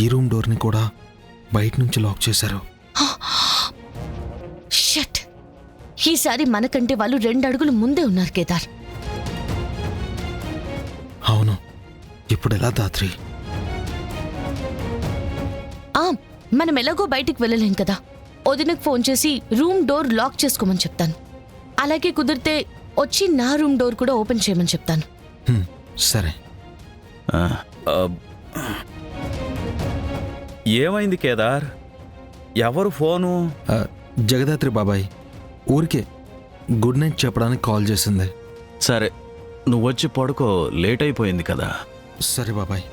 ఈ రూమ్ డోర్ని కూడా బయట నుంచి లాక్ చేశారు. షట్! ఈసారి మనకంటే వాళ్ళు 2 అడుగులు ముందే ఉన్నారు కేదార్. అవును, ఇప్పుడు ఎలా దాత్రి? మనం ఎలాగో బయటికి వెళ్ళలేం కదా. వదినకు ఫోన్ చేసి రూమ్ డోర్ లాక్ చేసుకోమని చెప్తాను. అలాగే కుదిరితే వచ్చి నా రూమ్ డోర్ కూడా ఓపెన్ చేయమని చెప్తాను. సరే. ఏమైంది కేదార్? ఎవరు ఫోను? జగదాత్రి బాబాయ్ ఊరికే గుడ్ నైట్ చెప్పడానికి కాల్ చేసింది. సరే, నువ్వొచ్చి పడుకో, లేట్ అయిపోయింది కదా. సరే బాబాయ్.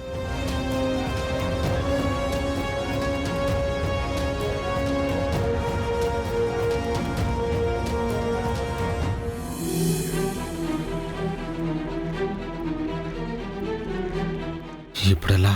ఇప్పుడెలా?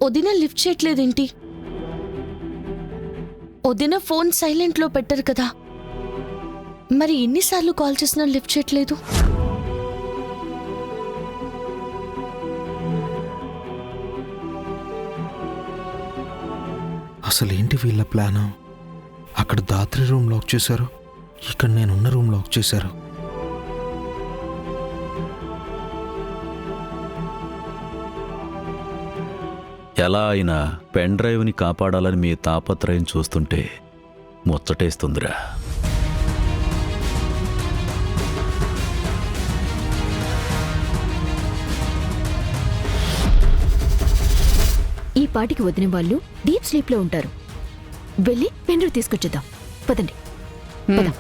వదిన లిఫ్ట్ చేయట్లేదేంటి? వదిన ఫోన్ సైలెంట్లో పెట్టరు కదా. మరి ఎన్నిసార్లు కాల్ చేసినా లిఫ్ట్ చేయట్లేదు. అసలేంటి వీళ్ళ ప్లాను? అక్కడ దాత్రి రూమ్ లాక్ చేశారు, ఇక్కడ నేనున్న రూమ్ లాక్ చేశారు. ఎలా అయినా పెన్ డ్రైవ్ని కాపాడాలని మీ తాపత్రయం చూస్తుంటే ముచ్చటేస్తుందిరా. ఈ పాటికి వదిన వాళ్ళు డీప్ స్లీప్ లో ఉంటారు. వెళ్ళి పెన్ డ్రైవ్ తీసుకొచ్చేద్దాం. పదండి. పదం.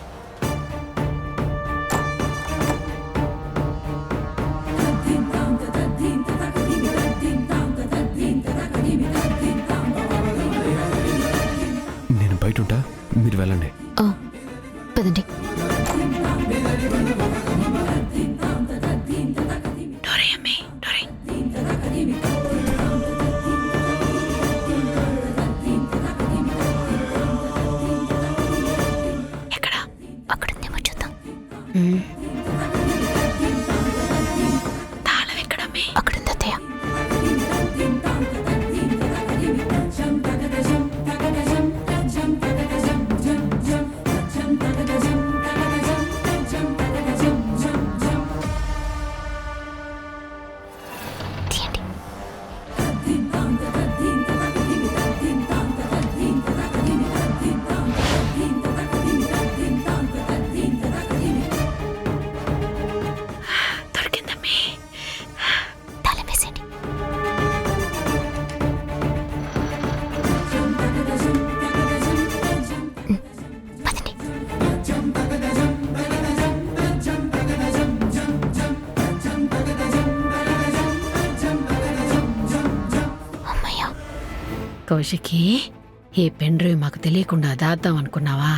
నేను బయట ఉంటా, మీరు వెళ్ళండి. పదండి. ఎక్కడ? అక్కడుందేమో చూద్దాం. తాళం ఎక్కడమ్మే? అక్కడుంది అత్తయ్య. కౌశికి, ఈ పెన్ డ్రైవ్ మాకు తెలియకుండా దాద్దాం అనుకున్నావా?